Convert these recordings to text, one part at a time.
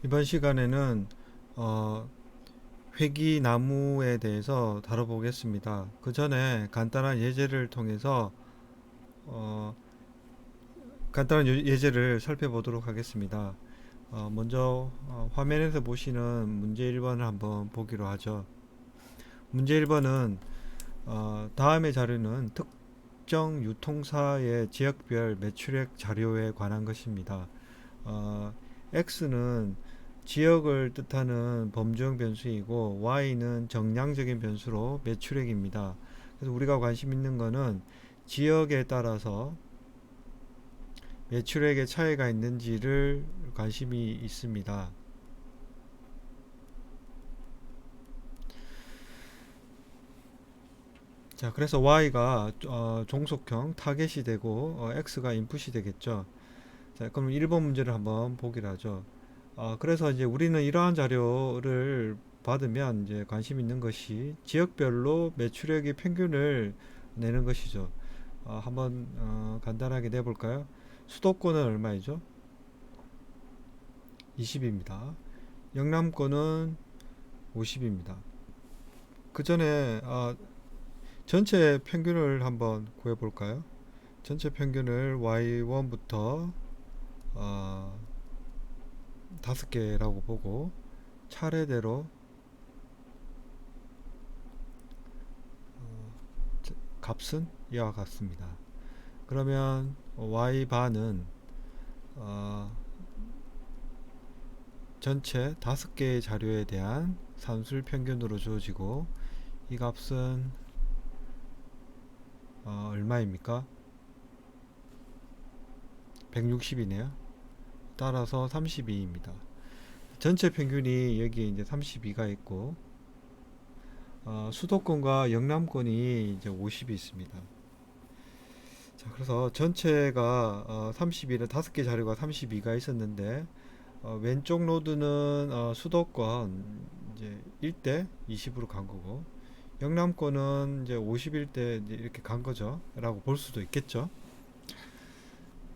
이번 시간에는 어, 회기나무에 대해서 다뤄보겠습니다. 그 전에 간단한 예제를 통해서 어, 간단한 예제를 살펴보도록 하겠습니다. 먼저 화면에서 보시는 문제 1번을 한번 보기로 하죠. 문제 1번은 다음의 자료는 특정 유통사의 지역별 매출액 자료에 관한 것입니다. 어, X는 지역을 뜻하는 범주형 변수이고 Y는 정량적인 변수로 매출액입니다. 그래서 우리가 관심 있는 거는 지역에 따라서 매출액의 차이가 있는지를 관심이 있습니다. 자, 그래서 Y가 종속형 타겟이 되고 X가 인풋이 되겠죠. 자, 그럼 1번 문제를 한번 보기로 하죠. 그래서 이제 우리는 이러한 자료를 받으면 이제 관심 있는 것이 지역별로 매출액의 평균을 내는 것이죠. 한번 간단하게 내볼까요? 수도권은 얼마이죠? 20입니다. 영남권은 50입니다. 그 전에 전체 평균을 한번 구해볼까요? 전체 평균을 Y1부터 5개라고 보고 차례대로 값은 이와 같습니다. 그러면 y바는 어, 전체 5개의 자료에 대한 산술 평균으로 주어지고 이 값은 얼마입니까? 160이네요. 따라서 32입니다. 전체 평균이 여기 이제 32가 있고 수도권과 영남권이 이제 50이 있습니다. 자, 그래서 전체가 32는 5개 자료가 32가 있었는데 왼쪽 노드는 수도권 이제 1대 20으로 간 거고 영남권은 이제 51대 이렇게 간 거죠. 라고 볼 수도 있겠죠.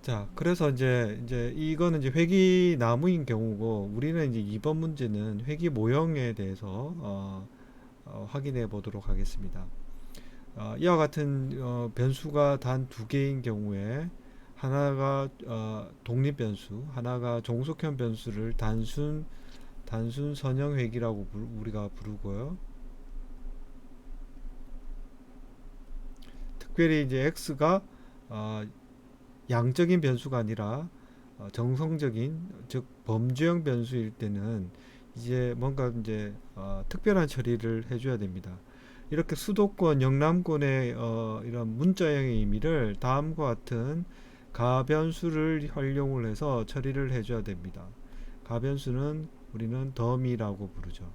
자, 그래서 이제 이거는 이제 회기 나무인 경우고 우리는 이제 이번 문제는 회기 모형에 대해서 확인해 보도록 하겠습니다. 이와 같은 변수가 단 두 개인 경우에 하나가 독립 변수, 하나가 종속형 변수를 단순 선형 회기라고 우리가 부르고요. 특별히 이제 x가 어, 양적인 변수가 아니라 정성적인 즉 범주형 변수일 때는 이제 뭔가 이제 특별한 처리를 해줘야 됩니다. 이렇게 수도권, 영남권의 이런 문자형의 의미를 다음과 같은 가변수를 활용을 해서 처리를 해줘야 됩니다. 가변수는 우리는 더미라고 부르죠.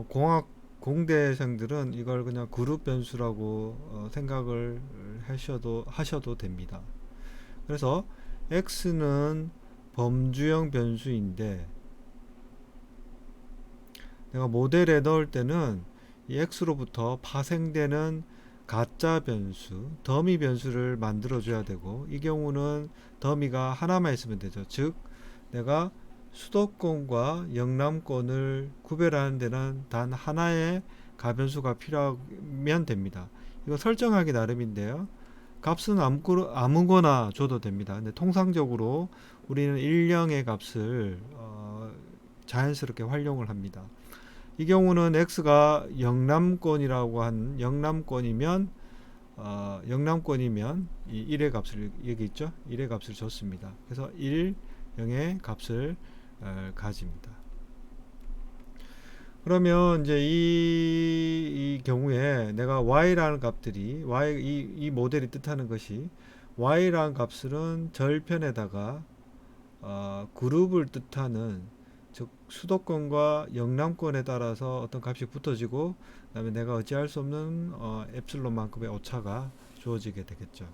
공학 공대생들은 이걸 그냥 그룹 변수라고 생각을 하셔도 됩니다. 그래서 x는 범주형 변수인데 내가 모델에 넣을 때는 이 x로부터 파생되는 가짜 변수, 더미 변수를 만들어 줘야 되고 이 경우는 더미가 하나만 있으면 되죠. 즉 내가 수도권과 영남권을 구별하는 데는 단 하나의 가변수가 필요하면 됩니다. 이거 설정하기 나름인데요. 값은 아무거나 줘도 됩니다. 근데 통상적으로 우리는 일령의 값을 자연스럽게 활용을 합니다. 이 경우는 x가 영남권이라고 한 영남권이면 이 1의 값을 여기 있죠. 1의 값을 줬습니다. 그래서 1, 0의 값을 가집니다. 그러면 이제 이 경우에 내가 y라는 값들이 이 모델이 뜻하는 것이 y라는 값은 절편에다가 그룹을 뜻하는 즉 수도권과 영남권에 따라서 어떤 값이 붙어지고 그다음에 내가 어찌할 수 없는 엡실론만큼의 오차가 주어지게 되겠죠.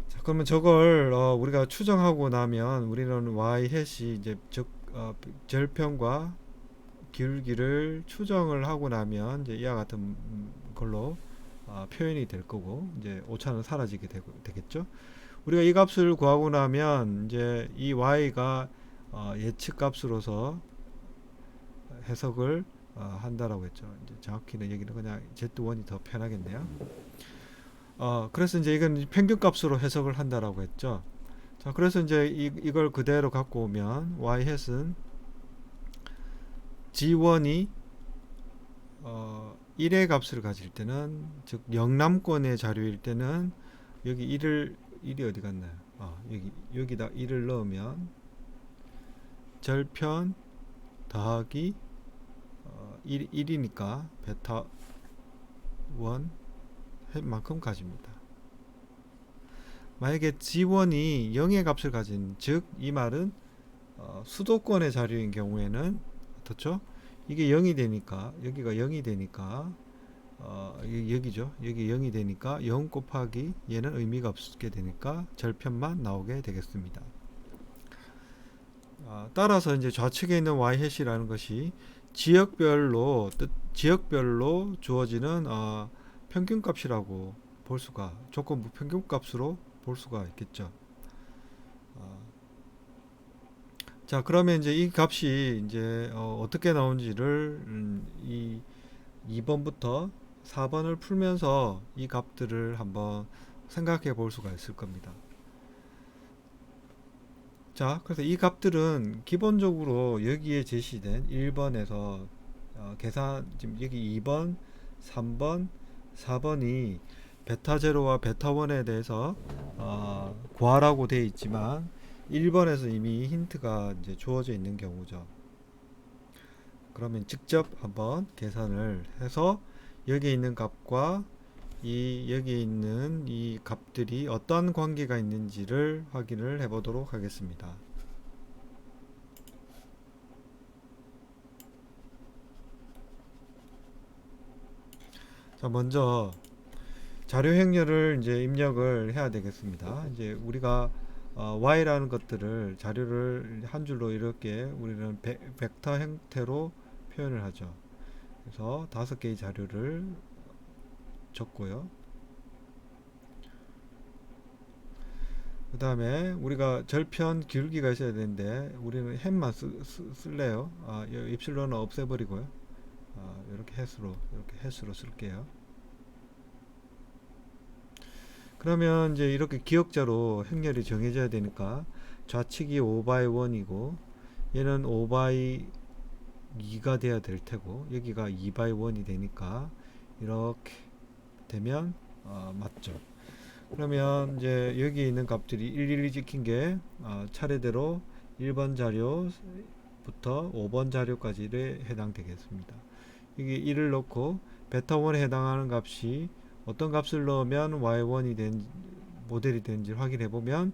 자, 그러면 저걸 우리가 추정하고 나면 우리는 y 해시 이제 즉 절편과 기울기를 추정을 하고 나면 이제 이와 같은 걸로 표현이 될 거고 이제 오차는 사라지게 되겠죠. 우리가 이 값을 구하고 나면 이제 이 y가 예측 값으로서 해석을 한다라고 했죠. 이제 정확히는 여기는 그냥 Z1이 더 편하겠네요. 그래서 이제 이건 평균 값으로 해석을 한다라고 했죠. 자, 그래서 이제 이걸 그대로 갖고 오면 y-hat은 G1이 1의 값을 가질 때는, 즉 영남권의 자료일 때는 여기 1이 어디 갔나요? 여기다 1을 넣으면 절편 더하기 1이니까 베타 1 만큼 가집니다. 만약에 G1이 0의 값을 가진, 즉 이 말은 수도권의 자료인 경우에는 어떻죠? 이게 0이 되니까, 여기가 0이 되니까 여기죠. 여기 0이 되니까 0 곱하기 얘는 의미가 없게 되니까 절편만 나오게 되겠습니다. 따라서 이제 좌측에 있는 y-hat이라는 것이 지역별로 주어지는 평균값이라고 볼 수가, 조건부 평균값으로 볼 수가 있겠죠. 자, 그러면 이제 이 값이 이제 어떻게 나온지를 이 2번부터 4번을 풀면서 이 값들을 한번 생각해 볼 수가 있을 겁니다. 자, 그래서 이 값들은 기본적으로 여기에 제시된 1번에서 계산, 지금 여기 2번, 3번, 4번이 베타 제로와 베타 1에 대해서 구하라고 되어 있지만 1번에서 이미 힌트가 이제 주어져 있는 경우죠. 그러면 직접 한번 계산을 해서 여기에 있는 값과 여기에 있는 이 값들이 어떤 관계가 있는지를 확인을 해 보도록 하겠습니다. 자, 먼저 자료 행렬을 이제 입력을 해야 되겠습니다. 이제 우리가 y라는 것들을, 자료를 한 줄로 이렇게 우리는 벡터 형태로 표현을 하죠. 그래서 5개의 자료를 적고요. 그 다음에 우리가 절편 기울기가 있어야 되는데 우리는 햇만 쓸래요. 입실로는 없애버리고요. 이렇게 햇으로 쓸게요. 그러면 이제 이렇게 기역자로 행렬이 정해져야 되니까 좌측이 5x1이고 얘는 5x2가 돼야 될 테고 여기가 2x1이 되니까 이렇게 되면 맞죠. 그러면 이제 여기 있는 값들이 일일이 찍힌 게 차례대로 1번 자료부터 5번 자료까지 해당되겠습니다. 여기 1을 넣고 베타 1에 해당하는 값이 어떤 값을 넣으면 y1이 모델이 되는지 확인해 보면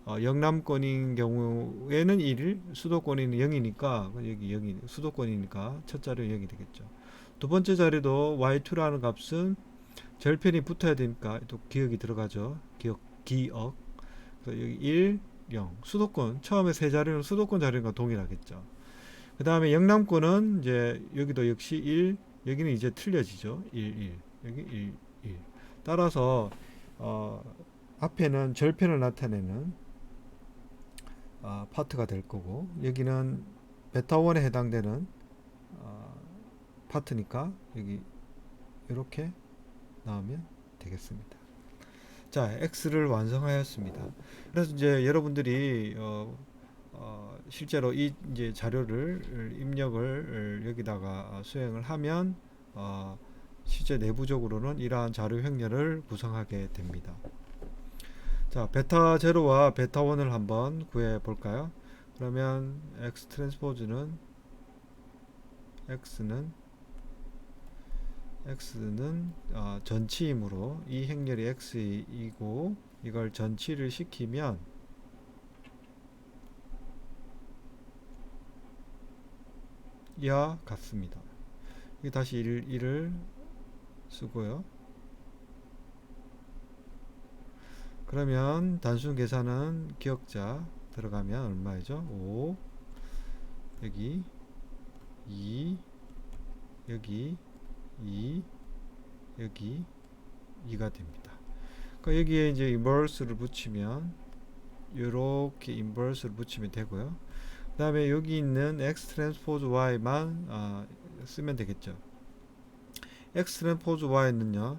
영남권인 경우에는 1, 수도권에는 0이니까 여기 0이 수도권이니까 첫 자료 0이 되겠죠. 두 번째 자료도 y2라는 값은 절편이 붙어야 되니까 또 기억이 들어가죠. 기억. 그래서 여기 1, 0. 수도권. 처음에 세 자료는 수도권 자료과 동일하겠죠. 그 다음에 영남권은 이제 여기도 역시 1, 여기는 이제 틀려지죠. 1, 1. 여기 1, 1. 따라서 앞에는 절편을 나타내는 파트가 될 거고 여기는 베타 1에 해당되는 파트니까 여기 이렇게 나오면 되겠습니다. 자, X를 완성하였습니다. 그래서 이제 여러분들이 실제로 이 이제 자료를 입력을 여기다가 수행을 하면 실제 내부적으로는 이러한 자료 행렬을 구성하게 됩니다. 자, 베타 제로와 베타 1을 한번 구해 볼까요? 그러면 X 트랜스포즈는 X는 전치이므로 이 행렬이 X이고 이걸 전치를 시키면 이와 같습니다. 다시 1을 쓰고요. 그러면 단순 계산은 기억자 들어가면 얼마이죠? 5 여기 2 여기 2 여기 2가 됩니다. 그러니까 여기에 이제 인버스를 붙이면 이렇게 인버스를 붙이면 되고요. 그 다음에 여기 있는 x 트랜스포즈 y만 쓰면 되겠죠. x 트랜스포즈 y는요,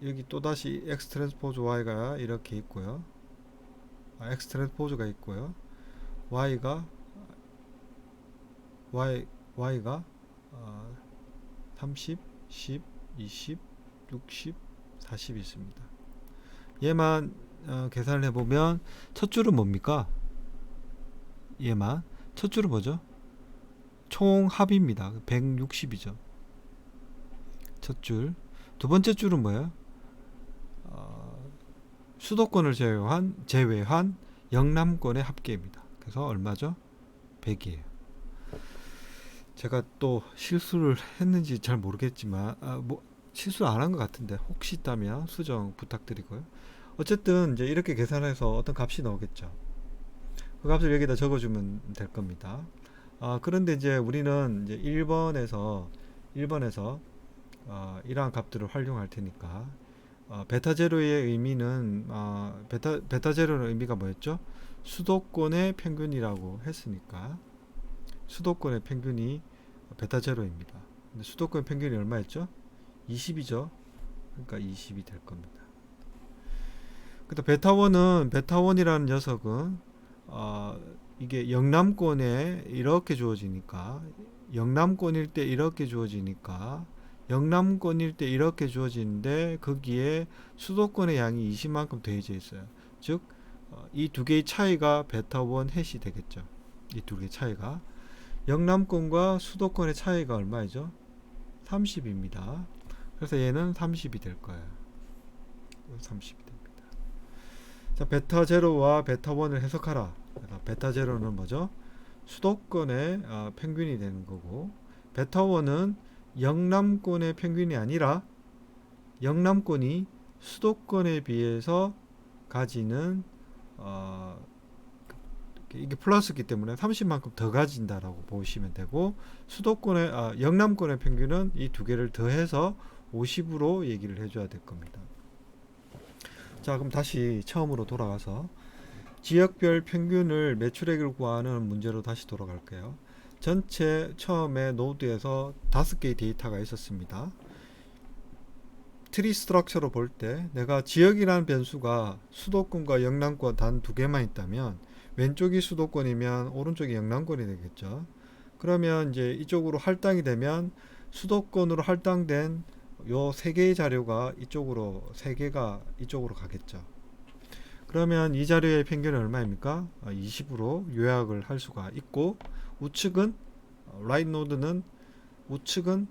여기 또다시 x 트랜스포즈 y가 이렇게 있고요. x 트랜스포즈가 있고요. y가 y가 30, 10, 20, 60, 40 있습니다. 얘만 계산을 해보면 첫 줄은 뭡니까? 얘만 첫 줄은 뭐죠? 총 합입니다. 160이죠. 첫 줄. 두 번째 줄은 뭐예요? 수도권을 제외한 영남권의 합계입니다. 그래서 얼마죠? 100이에요. 제가 또 실수를 했는지 잘 모르겠지만 실수를 안 한 것 같은데 혹시 있다면 수정 부탁드리고요. 어쨌든 이제 이렇게 계산해서 어떤 값이 나오겠죠. 그 값을 여기다 적어주면 될 겁니다. 그런데 이제 우리는 이제 1번에서 이러한 값들을 활용할 테니까 베타 제로의 의미는 베타 제로의 의미가 뭐였죠? 수도권의 평균이라고 했으니까 수도권의 평균이 베타 제로입니다. 근데 수도권 평균이 얼마였죠? 20이죠. 그러니까 20이 될 겁니다. 근데 베타1이라는 녀석은 이게 영남권에 이렇게 주어지니까 영남권일 때 이렇게 주어지니까 영남권일 때 이렇게 주어지는데 거기에 수도권의 양이 20만큼 더해져 있어요. 즉 이 두 개의 차이가 베타1 해시 되겠죠. 이 두 개의 차이가 영남권과 수도권의 차이가 얼마이죠? 30입니다. 그래서 얘는 30이 될 거예요. 30이 됩니다. 자, 베타 제로와 베타 1을 해석하라. 베타 제로는 뭐죠? 수도권의 평균이 되는 거고, 베타 1은 영남권의 평균이 아니라 영남권이 수도권에 비해서 가지는 이게 플러스기 때문에 30만큼 더 가진다라고 보시면 되고, 수도권의 영남권의 평균은 이 두 개를 더해서 50으로 얘기를 해줘야 될 겁니다. 자, 그럼 다시 처음으로 돌아가서 지역별 평균을 매출액을 구하는 문제로 다시 돌아갈게요. 전체 처음에 노드에서 5개의 데이터가 있었습니다. 트리 스트럭처로 볼 때 내가 지역이라는 변수가 수도권과 영남권 단 두 개만 있다면 왼쪽이 수도권이면 오른쪽이 영남권이 되겠죠. 그러면 이제 이쪽으로 할당이 되면 수도권으로 할당된 요 세 개의 자료가 이쪽으로, 세 개가 이쪽으로 가겠죠. 그러면 이 자료의 평균은 얼마입니까? 20으로 요약을 할 수가 있고, 우측은 right 노드는 우측은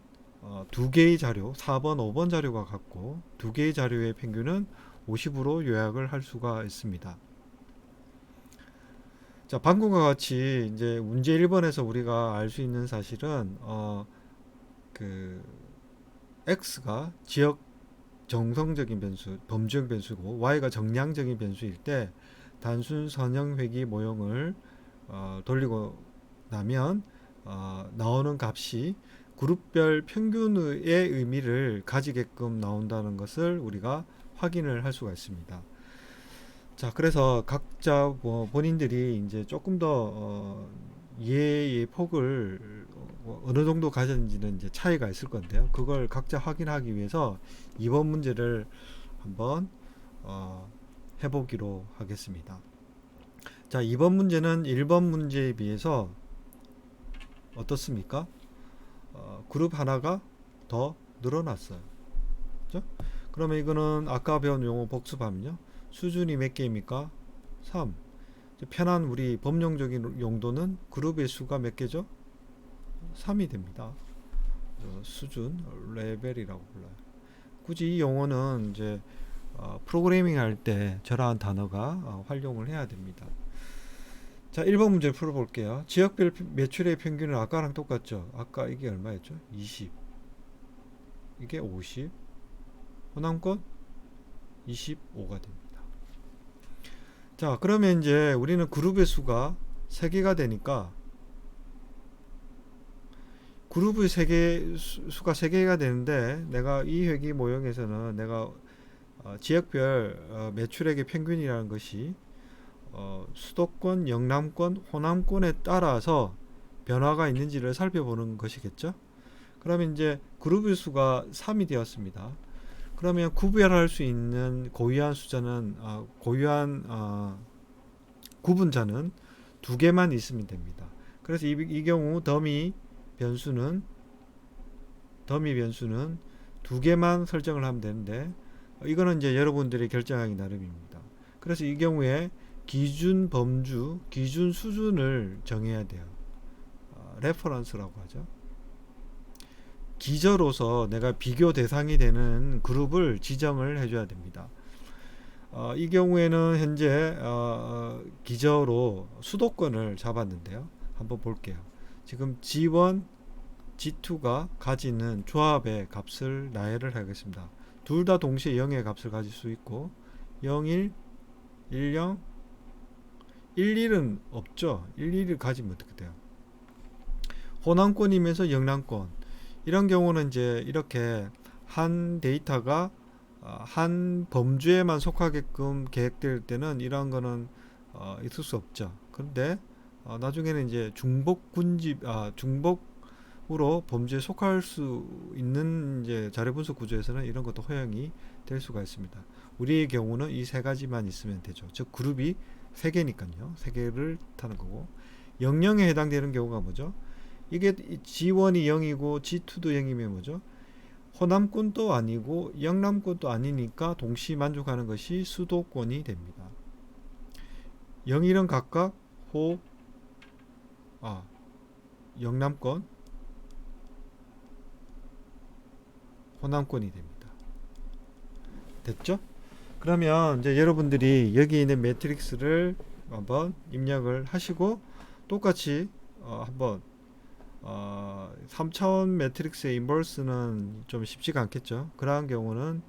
두 개의 자료, 4번, 5번 자료가 같고 두 개의 자료의 평균은 50으로 요약을 할 수가 있습니다. 자, 방금과 같이 이제 문제 1번에서 우리가 알 수 있는 사실은 그 x가 지역 정성적인 변수, 범주형 변수고 y가 정량적인 변수일 때 단순 선형 회귀 모형을 돌리고 나면 나오는 값이 그룹별 평균의 의미를 가지게끔 나온다는 것을 우리가 확인을 할 수가 있습니다. 자, 그래서 각자 본인들이 이제 조금 더 이해의 폭을 어느 정도 가졌는지는 이제 차이가 있을 건데요. 그걸 각자 확인하기 위해서 2번 문제를 한번 해보기로 하겠습니다. 자, 2번 문제는 1번 문제에 비해서 어떻습니까? 그룹 하나가 더 늘어났어요. 그죠? 그러면 이거는 아까 배운 용어 복습하면요. 수준이 몇 개입니까? 3. 편한 우리 범용적인 용도는 그룹의 수가 몇 개죠? 3이 됩니다. 수준, 레벨이라고 불러요. 굳이 이 용어는 이제 프로그래밍 할 때 저러한 단어가 활용을 해야 됩니다. 자, 1번 문제 풀어볼게요. 지역별 매출의 평균은 아까랑 똑같죠? 아까 이게 얼마였죠? 20. 이게 50. 호남권 25가 됩니다. 자, 그러면 이제 우리는 그룹의 수가 3개가 되니까 그룹의 수가 3개가 되는데 내가 이 회귀 모형에서는 내가 지역별 매출액의 평균이라는 것이 수도권, 영남권, 호남권에 따라서 변화가 있는지를 살펴보는 것이겠죠. 그러면 이제 그룹의 수가 3이 되었습니다. 그러면 구별할 수 있는 고유한 숫자는 구분자는 두 개만 있으면 됩니다. 그래서 이 경우 더미 변수는 두 개만 설정을 하면 되는데, 이거는 이제 여러분들이 결정하기 나름입니다. 그래서 이 경우에 기준 범주, 기준 수준을 정해야 돼요. 레퍼런스라고 하죠. 기저로서 내가 비교 대상이 되는 그룹을 지정을 해줘야 됩니다. 이 경우에는 현재 기저로 수도권을 잡았는데요. 한번 볼게요. 지금 G1, G2가 가지는 조합의 값을 나열을 하겠습니다. 둘 다 동시에 0의 값을 가질 수 있고 0, 1, 1, 0, 1, 1은 없죠. 1, 1을 가지면 어떻게 돼요? 호남권이면서 영남권, 이런 경우는 이제 이렇게 한 데이터가 한 범주에만 속하게끔 계획될 때는 이런 거는 있을 수 없죠. 그런데 나중에는 이제 중복으로 범주에 속할 수 있는 이제 자료 분석 구조에서는 이런 것도 허용이 될 수가 있습니다. 우리의 경우는 이 세 가지만 있으면 되죠. 즉 그룹이 세 개니까요. 세 개를 타는 거고, 00에 해당되는 경우가 뭐죠? 이게 G1이 0이고 G2도 0이면 뭐죠? 호남권도 아니고 영남권도 아니니까 동시 만족하는 것이 수도권이 됩니다. 0, 1은 각각 영남권, 호남권이 됩니다. 됐죠? 그러면 이제 여러분들이 여기 있는 매트릭스를 한번 입력을 하시고 똑같이 한번 3차원 매트릭스의 인버스는 좀 쉽지가 않겠죠. 그러한 경우는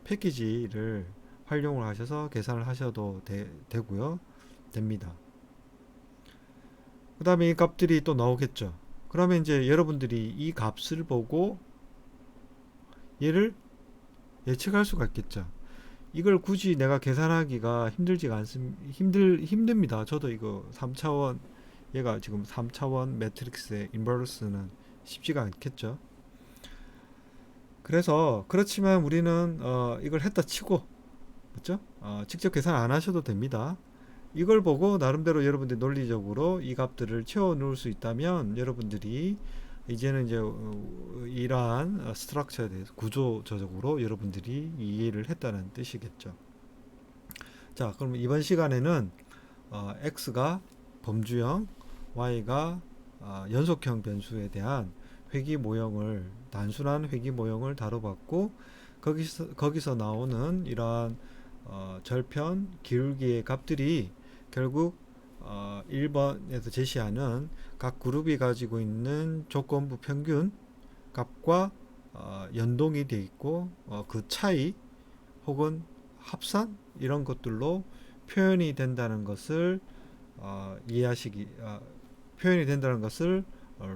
패키지를 활용을 하셔서 계산을 하셔도 되고요. 됩니다. 그 다음에 이 값들이 또 나오겠죠. 그러면 이제 여러분들이 이 값을 보고 얘를 예측할 수가 있겠죠. 이걸 굳이 내가 계산하기가 힘듭니다. 저도 이거 3차원, 얘가 지금 3차원 매트릭스의 인버스는 쉽지가 않겠죠. 그렇지만 우리는 이걸 했다 치고, 맞죠? 직접 계산 안 하셔도 됩니다. 이걸 보고 나름대로 여러분들이 논리적으로 이 값들을 채워 놓을 수 있다면 여러분들이 이제는 이제 이러한 스트럭처에 대해서 구조적으로 여러분들이 이해를 했다는 뜻이겠죠. 자, 그럼 이번 시간에는 x가 범주형, y가 연속형 변수에 대한 단순한 회귀 모형을 다뤄봤고, 거기서 나오는 이러한 절편, 기울기의 값들이 결국 1번에서 제시하는 각 그룹이 가지고 있는 조건부 평균 값과 연동이 되어 있고, 그 차이 혹은 합산, 이런 것들로 표현이 된다는 것을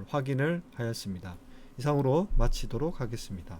확인을 하였습니다. 이상으로 마치도록 하겠습니다.